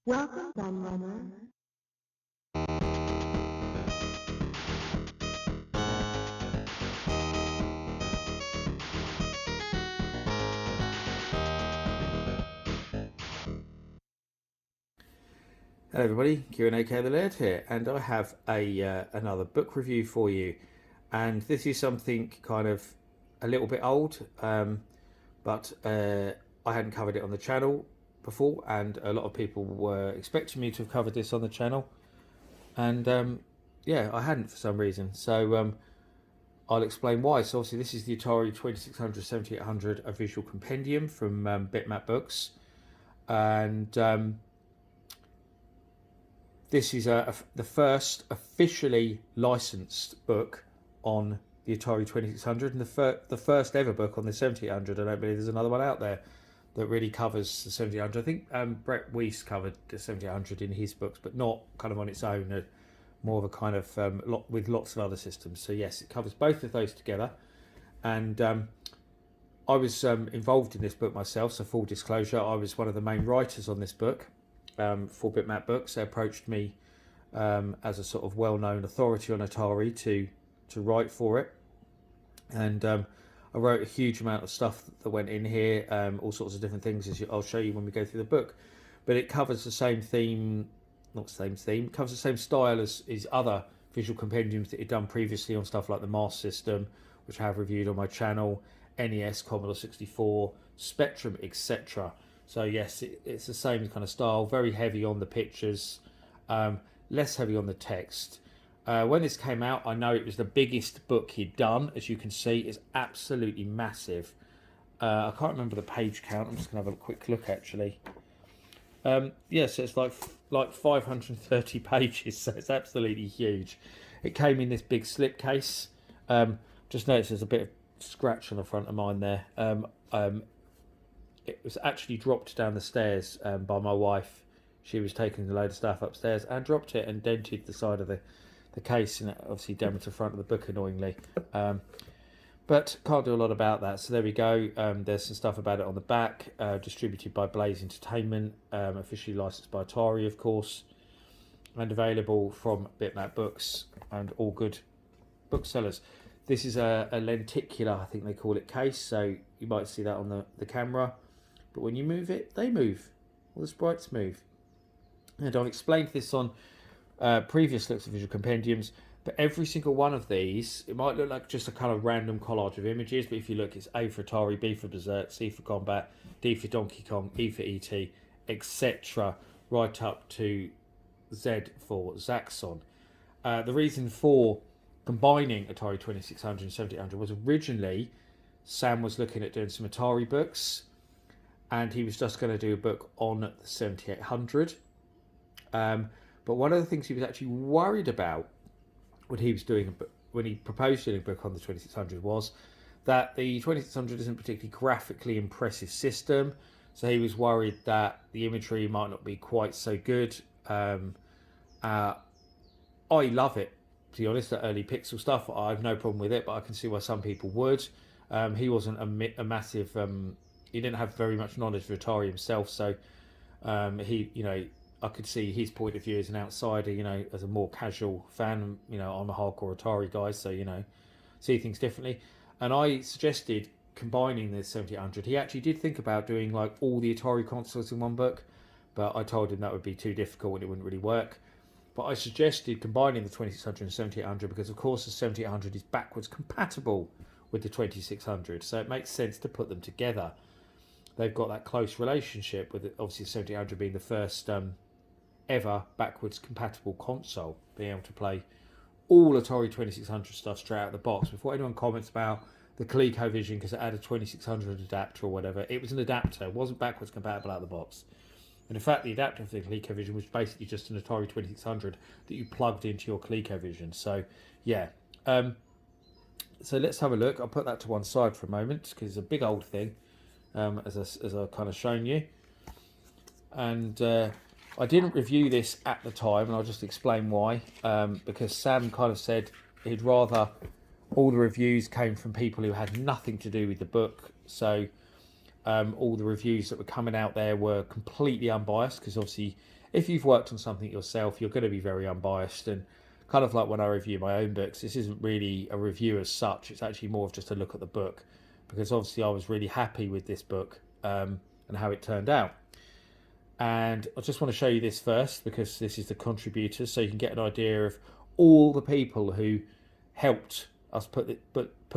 Welcome, gun runner. Hello everybody, Q&A the Laird here, and I have another book review for you. And this is something kind of a little bit old, but I hadn't covered it on the channel before, and a lot of people were expecting me to have covered this on the channel, and yeah, I hadn't for some reason. So I'll explain why. So obviously this is the Atari 2600 7800, a visual compendium from Bitmap Books, and this is the first officially licensed book on the Atari 2600 and the first ever book on the 7800. I don't believe there's another one out there that really covers the 7800. I think Brett Weiss covered the 7800 in his books, but not kind of on its own, more of a kind of with lots of other systems. So yes, it covers both of those together. And I was involved in this book myself, so full disclosure, I was one of the main writers on this book for Bitmap Books. They approached me as a sort of well-known authority on Atari to write for it, and I wrote a huge amount of stuff that went in here, all sorts of different things, as I'll show you when we go through the book. But it covers the same theme, not the same theme, covers the same style as other visual compendiums that he'd done previously on stuff like the Mars system, which I have reviewed on my channel, NES, Commodore 64, Spectrum, etc. So yes, it's the same kind of style, very heavy on the pictures, less heavy on the text. When this came out, I know it was the biggest book he'd done. As you can see, it's absolutely massive. I can't remember the page count. I'm just going to have a quick look, actually. Yes, it's like 530 pages, so it's absolutely huge. It came in this big slipcase. Just notice there's a bit of scratch on the front of mine there. It was actually dropped down the stairs by my wife. She was taking a load of stuff upstairs and dropped it and dented the side of the case, and it obviously damaged the front of the book annoyingly. But can't do a lot about that. So there we go. There's some stuff about it on the back, distributed by Blaze Entertainment, officially licensed by Atari, of course, and available from Bitmap Books and all good booksellers. This is a lenticular, I think they call it, case, so you might see that on the camera. But when you move it, they move. All the sprites move. And I've explained this on previous looks of visual compendiums, but every single one of these, it might look like just a kind of random collage of images, but if you look, it's A for Atari, B for Berserk, C for Combat, D for Donkey Kong, E for E.T., etc., right up to Z for Zaxxon. The reason for combining Atari 2600 and 7800 was originally Sam was looking at doing some Atari books, and he was just going to do a book on the 7800. But one of the things he was actually worried about when he was doing when he proposed doing a book on the 2600 was that the 2600 isn't a particularly graphically impressive system, so he was worried that the imagery might not be quite so good. I love it, to be honest. The early pixel stuff, I have no problem with it, but I can see why some people would. He wasn't a massive. He didn't have very much knowledge of Atari himself, so I could see his point of view as an outsider, as a more casual fan. I'm a hardcore Atari guy, so, see things differently. And I suggested combining the 7800. He actually did think about doing like all the Atari consoles in one book, but I told him that would be too difficult and it wouldn't really work. But I suggested combining the 2600 and 7800 because, of course, the 7800 is backwards compatible with the 2600, so it makes sense to put them together. They've got that close relationship, with obviously 7800 being the first ever backwards compatible console, being able to play all Atari 2600 stuff straight out of the box. Before anyone comments about the ColecoVision because it had a 2600 adapter or whatever, it was an adapter, it wasn't backwards compatible out of the box. And in fact, the adapter for the ColecoVision was basically just an Atari 2600 that you plugged into your ColecoVision. So yeah, so let's have a look. I'll put that to one side for a moment because it's a big old thing, as I've kind of shown you. And I didn't review this at the time, and I'll just explain why. Because Sam kind of said he'd rather all the reviews came from people who had nothing to do with the book. So all the reviews that were coming out there were completely unbiased, because obviously if you've worked on something yourself, you're going to be very unbiased. And kind of like when I review my own books, this isn't really a review as such. It's actually more of just a look at the book, because obviously I was really happy with this book and how it turned out. And I just want to show you this first, because this is the contributors, so you can get an idea of all the people who helped us put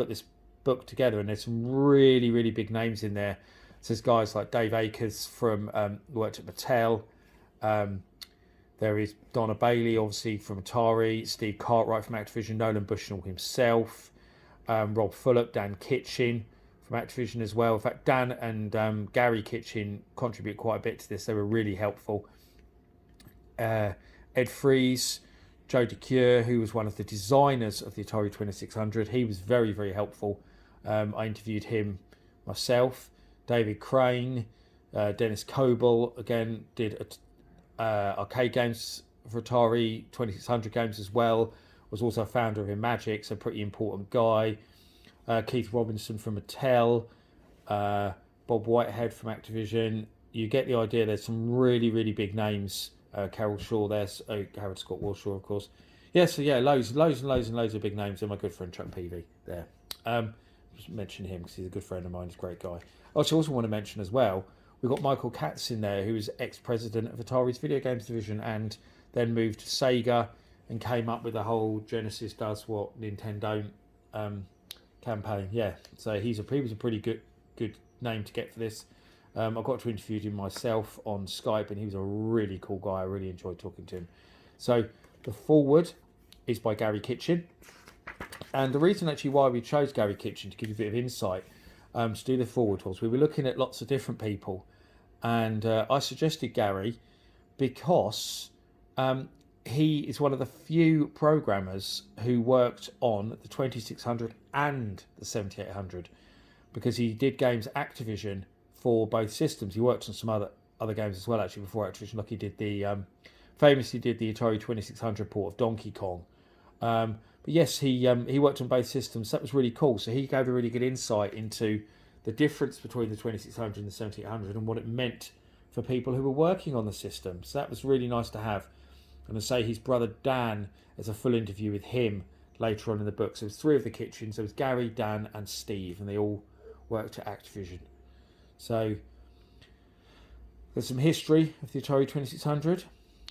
this book together. And there's some really, really big names in there. So there's guys like Dave Akers from who worked at Mattel. There is Donna Bailey, obviously, from Atari. Steve Cartwright from Activision. Nolan Bushnell himself. Rob Fullock, Dan Kitchen from Activision as well. In fact, Dan and Gary Kitchen contribute quite a bit to this. They were really helpful. Ed Fries, Joe DeCure, who was one of the designers of the Atari 2600. He was very, very helpful. I interviewed him myself. David Crane, Dennis Coble, again, did arcade games for Atari 2600 games as well. Was also a founder of Imagic, so pretty important guy. Keith Robinson from Mattel, Bob Whitehead from Activision. You get the idea. There's some really, really big names. Carol Shaw, there's Howard Scott Walshaw, of course. Yeah, so yeah, loads of big names. And my good friend Chuck Peavy there. Just mention him because he's a good friend of mine. He's a great guy. I also want to mention as well, we've got Michael Katz in there, who was ex-president of Atari's video games division and then moved to Sega and came up with the whole Genesis does what Nintendo campaign. Yeah, so he was a pretty good name to get for this. I got to interview him myself on Skype, and he was a really cool guy. I really enjoyed talking to him. So the foreword is by Gary Kitchen, and the reason actually why we chose Gary Kitchen, to give you a bit of insight, to do the foreword, was we were looking at lots of different people, and I suggested Gary because he is one of the few programmers who worked on the 2600 and the 7800, because he did games Activision for both systems. He worked on some other games as well, actually, before Activision. Like he did famously did the Atari 2600 port of Donkey Kong. But yes, he worked on both systems. That was really cool. So he gave a really good insight into the difference between the 2600 and the 7800 and what it meant for people who were working on the system. So that was really nice to have. And I say his brother Dan, there's a full interview with him later on in the book. So it was three of the Kitchens. So it was Gary, Dan, and Steve, and they all worked at Activision. So there's some history of the Atari 2600.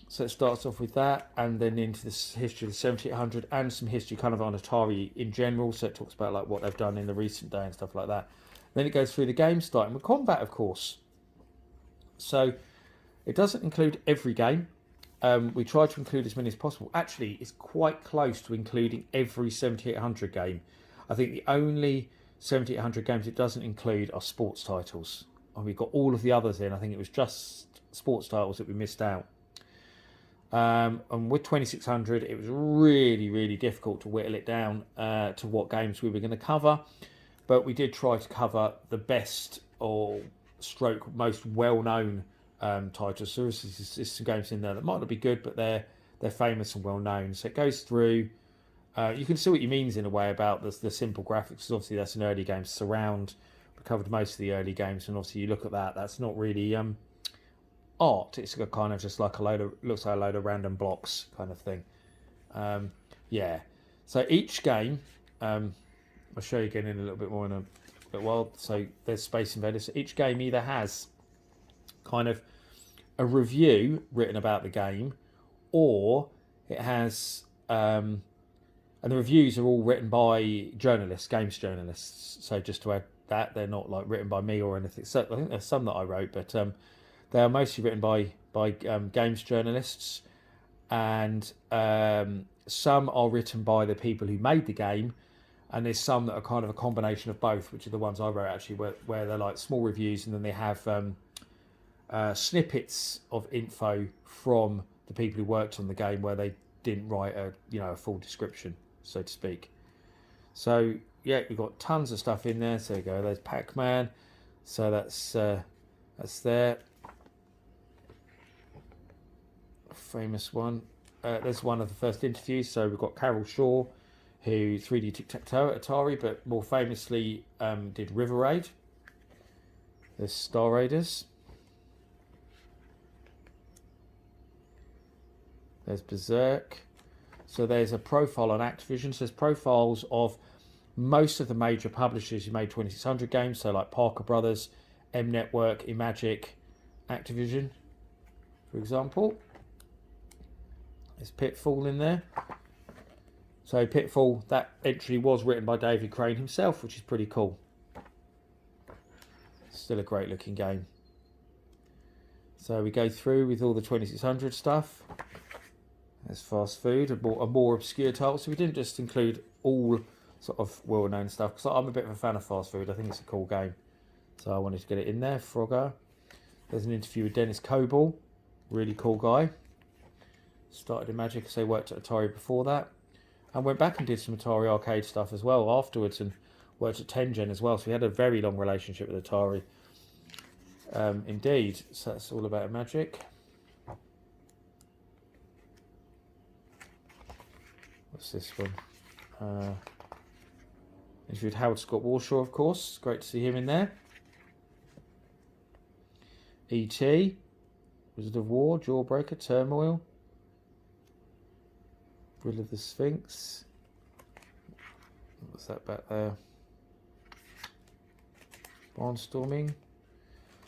So it starts off with that, and then into this history of the 7800 and some history kind of on Atari in general. So it talks about like what they've done in the recent day and stuff like that. Then it goes through the game, starting with combat, of course. So it doesn't include every game. We try to include as many as possible. Actually, it's quite close to including every 7800 game. I think the only 7800 games it doesn't include are sports titles. And we've got all of the others in. I think it was just sports titles that we missed out. And with 2600, it was really, really difficult to whittle it down to what games we were going to cover. But we did try to cover the best or stroke most well-known titles. So there's some games in there that might not be good, but they're famous and well-known. So it goes through. You can see what he means in a way about the simple graphics. Obviously, that's an early game. Surround. We covered most of the early games, and obviously you look at that. That's not really art. It's kind of just like looks like a load of random blocks kind of thing. Yeah. So each game, I'll show you again in a little bit more in a little while. So there's Space Invaders. So each game either has kind of a review written about the game, or it has and the reviews are all written by journalists, games journalists. So just to add that, they're not like written by me or anything. So I think there's some that I wrote, but they are mostly written by games journalists, and some are written by the people who made the game, and there's some that are kind of a combination of both, which are the ones I wrote actually, where they're like small reviews, and then they have snippets of info from the people who worked on the game where they didn't write a full description, so to speak. So yeah, we've got tons of stuff in there. So there you go. There's Pac-Man. So that's there. A famous one. There's one of the first interviews. So we've got Carol Shaw, who 3D Tic-Tac-Toe at Atari, but more famously did River Raid. There's Star Raiders. There's Berserk. So there's a profile on Activision. So there's profiles of most of the major publishers who made 2600 games. So like Parker Brothers, M Network, Imagic, Activision, for example. There's Pitfall in there. So Pitfall, that entry was written by David Crane himself, which is pretty cool. Still a great looking game. So we go through with all the 2600 stuff. There's Fast Food, a more obscure title. So we didn't just include all sort of well-known stuff, because I'm a bit of a fan of Fast Food. I think it's a cool game. So I wanted to get it in there. Frogger. There's an interview with Dennis Coble. Really cool guy. Started in Magic because they worked at Atari before that. And went back and did some Atari arcade stuff as well afterwards, and worked at 10 Gen as well. So we had a very long relationship with Atari. Indeed. So that's all about Magic. What's this one? Interviewed Howard Scott Warshaw, of course. Great to see him in there. E.T. Wizard of War, Jawbreaker, Turmoil. Will of the Sphinx. What's that back there? Barnstorming.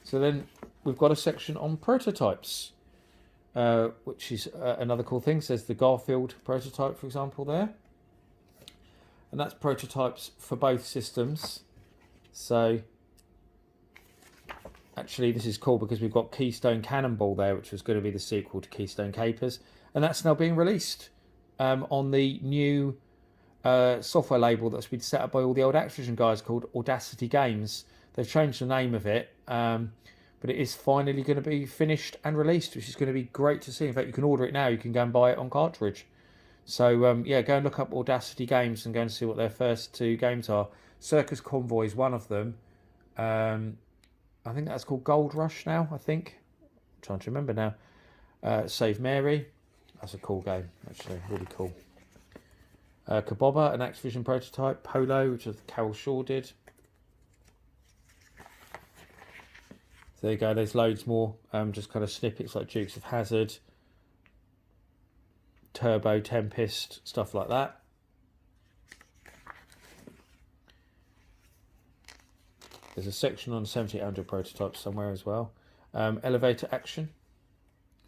So then we've got a section on prototypes, which is another cool thing. So there's the Garfield prototype, for example, there. And that's prototypes for both systems. So actually this is cool because we've got Keystone Cannonball there, which was going to be the sequel to Keystone Capers. And that's now being released on the new software label that's been set up by all the old Activision guys called Audacity Games. They've changed the name of it, but it is finally going to be finished and released, which is going to be great to see. In fact, you can order it now. You can go and buy it on cartridge. So, yeah, go and look up Audacity Games and go and see what their first two games are. Circus Convoy is one of them. I think that's called Gold Rush now, I think. I'm trying to remember now. Save Mary. That's a cool game, actually. Really cool. Kabobba, an Activision prototype. Polo, which Carol Shaw did. So there you go. There's loads more. Just kind of snippets like Dukes of Hazzard. Turbo, Tempest, stuff like that. There's a section on 7800 prototypes somewhere as well. Elevator Action.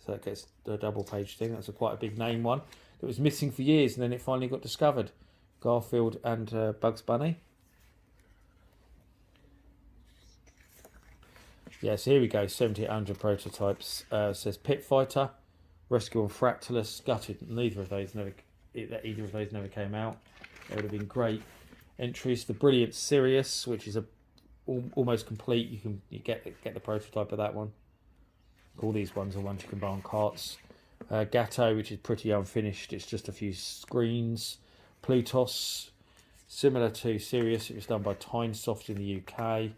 So that gets the double page thing. That's quite a big name one. That was missing for years and then it finally got discovered. Garfield and Bugs Bunny. Yes, here we go. 7800 prototypes. Says Pit Fighter, Rescue on Fractalus. Gutted. Either of those never came out. They would have been great entries. The Brilliant Sirius, which is almost complete. You get the prototype of that one. All these ones are ones you can buy on carts. Gatto, which is pretty unfinished. It's just a few screens. Plutos, similar to Sirius. It was done by Tynesoft in the UK.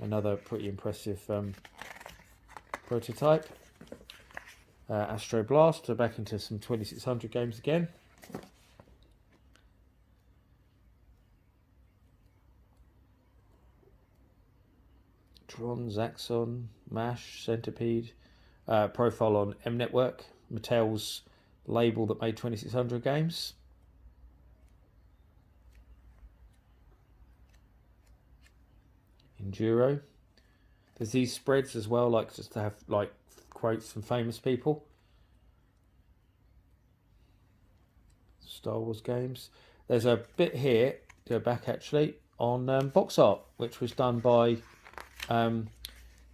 Another pretty impressive prototype. Astro Blast. So back into some 2600 games again. Tron, Zaxxon, MASH, Centipede. Profile on M Network, Mattel's label that made 2600 games. Enduro. There's these spreads as well, like just to have like quotes from famous people. Star Wars games. There's a bit here, go back actually, on box art, which was done by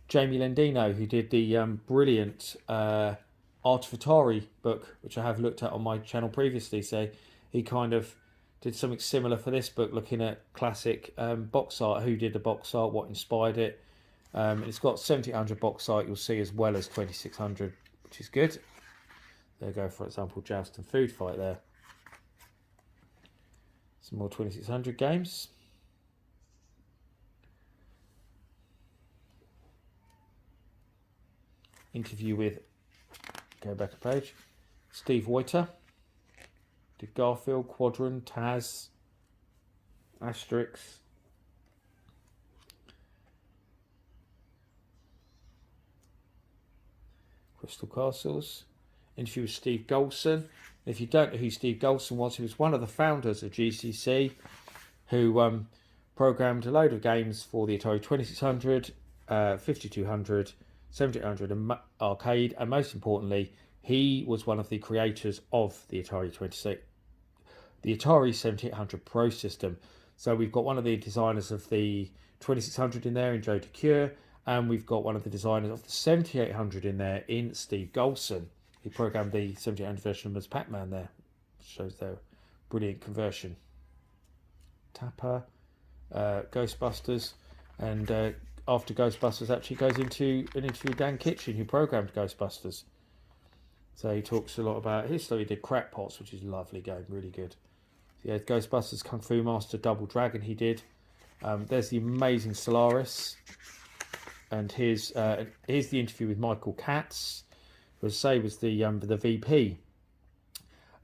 Jamie Lendino, who did the brilliant Art of Atari book, which I have looked at on my channel previously. So he kind of did something similar for this book, looking at classic box art, who did the box art, what inspired it. And it's got 7800 box art, you'll see, as well as 2600, which is good. There you go, for example, Joust and Food Fight there. Some more 2600 games. Interview with, go back a page, Steve Wojter. Did Garfield, Quadrant, Taz, Asterix. Crystal Castles. interview with Steve Goldson. If you don't know who Steve Goldson was, he was one of the founders of GCC, who programmed a load of games for the Atari 2600, 5200, 7800 and arcade, and most importantly, he was one of the creators of the Atari 7800 Pro system. So we've got one of the designers of the 2600 in there in Joe DeCure, and we've got one of the designers of the 7800 in there in Steve Goldson. He programmed the 7800 version as Pac-Man there. Shows their brilliant conversion. Tapper, Ghostbusters, and after Ghostbusters actually goes into an interview with Dan Kitchen, who programmed Ghostbusters. So he talks a lot about his story. He did Crackpots, which is a lovely game, really good. Yeah, Ghostbusters, Kung Fu Master, Double Dragon he did. There's the amazing Solaris. And here's the interview with Michael Katz, who, as I say, was the VP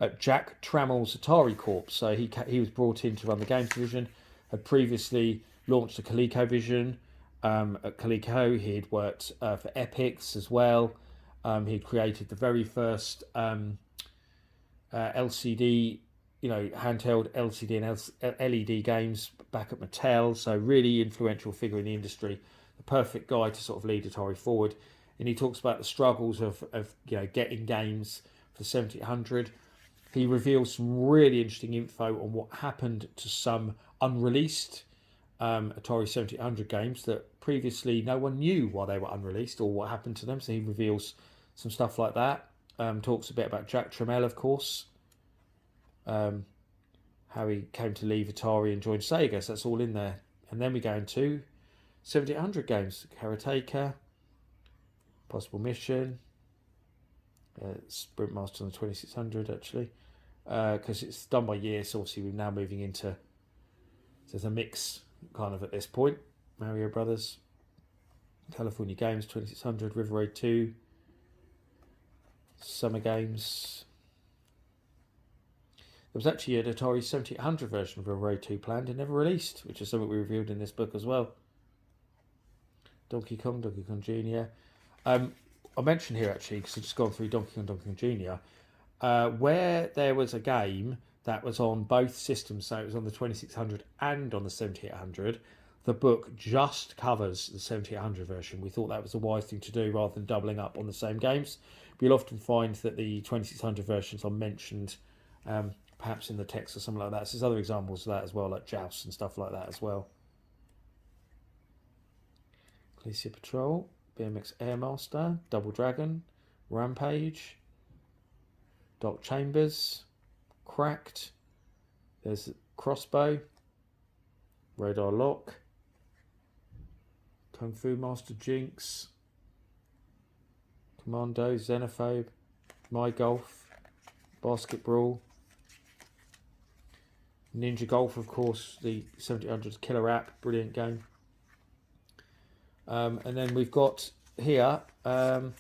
at Jack Trammell's Atari Corp. So he was brought in to run the games division, had previously launched a ColecoVision. At Coleco, he'd worked for Epix as well. He'd created the very first LCD, handheld LCD and LED games back at Mattel. So really influential figure in the industry, the perfect guy to sort of lead Atari forward. And he talks about the struggles of getting games for 7800. He reveals some really interesting info on what happened to some unreleased Atari 7800 games that previously no one knew why they were unreleased or what happened to them. So he reveals some stuff like that. Talks a bit about Jack Trammell, of course. How he came to leave Atari and join Sega. So that's all in there. And then we go into 7800 games. Karateka, Possible Mission, Sprint Master on the 2600 actually. Because it's done by year, so obviously we're now moving into, there's a mix kind of at this point. Mario Brothers, California Games 2600, River Raid 2, Summer Games. There was actually an Atari 7800 version of River Raid 2 planned and never released, which is something we reviewed in this book as well. Donkey Kong Jr. I mentioned here actually, because I've just gone through Donkey Kong Jr., where there was a game that was on both systems, so it was on the 2600 and on the 7800. The book just covers the 7800 version. We thought that was a wise thing to do rather than doubling up on the same games. But you'll often find that the 2600 versions are mentioned perhaps in the text or something like that. So there's other examples of that as well, like Joust and stuff like that as well. Glacier Patrol, BMX Airmaster, Double Dragon, Rampage, Dark Chambers, Cracked, there's Crossbow, Radar Lock, Kung Fu Master Jinx, Commando, Xenophobe, My Golf, Basket Brawl, Ninja Golf, of course, the 7800 killer app, brilliant game. And then we've got here, there's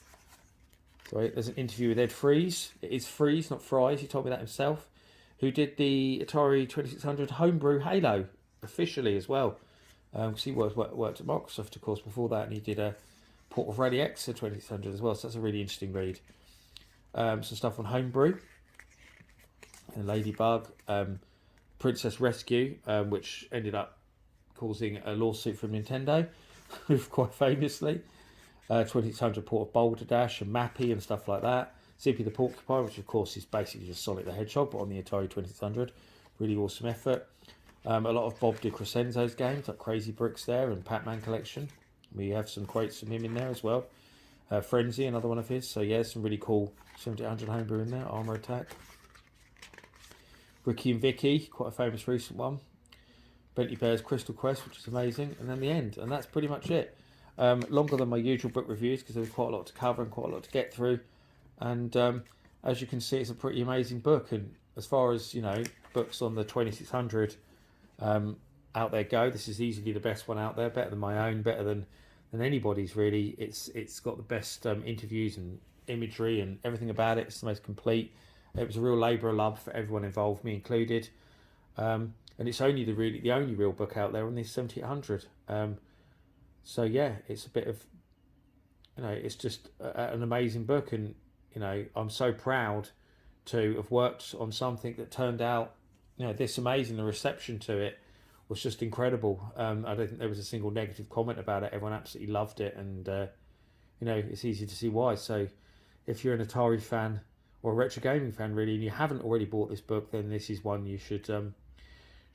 an interview with Ed Freeze. It is Freeze, not Fries. He told me that himself. Who did the Atari 2600 homebrew Halo officially as well. Because he worked at Microsoft, of course, before that, and he did a port of Radio X at 2600 as well. So that's a really interesting read. Some stuff on homebrew and Ladybug, Princess Rescue, which ended up causing a lawsuit from Nintendo, quite famously. 2600 port of Boulder Dash and Mappy and stuff like that. Zippy the Porcupine, which of course is basically just Sonic the Hedgehog, but on the Atari 2600. Really awesome effort. A lot of Bob DiCrescenzo's games, like Crazy Bricks there and Pac-Man Collection. We have some quotes from him in there as well. Frenzy, another one of his. So yeah, some really cool 7800 homebrew in there. Armor Attack. Ricky and Vicky, quite a famous recent one. Bentley Bear's Crystal Quest, which is amazing. And then the end. And that's pretty much it. Longer than my usual book reviews because there was quite a lot to cover and quite a lot to get through. And as you can see, it's a pretty amazing book. And as far as, books on the 2600 out there go, this is easily the best one out there. Better than my own, better than anybody's really. It's got the best interviews and imagery and everything about it. It's the most complete. It was a real labour of love for everyone involved, me included. And it's only the only real book out there on this 7800. So yeah, it's a bit of, it's just an amazing book, and You know, I'm so proud to have worked on something that turned out, you know, this amazing. The reception to it was just incredible. I don't think there was a single negative comment about it. Everyone absolutely loved it, and you know, it's easy to see why. So, if you're an Atari fan or a retro gaming fan, really, and you haven't already bought this book, then this is one you should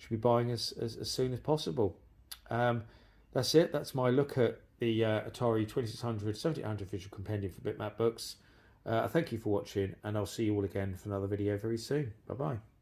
be buying as soon as possible. That's it. That's my look at the Atari 2600 7800 Visual Compendium for Bitmap Books. Thank you for watching, and I'll see you all again for another video very soon. Bye bye.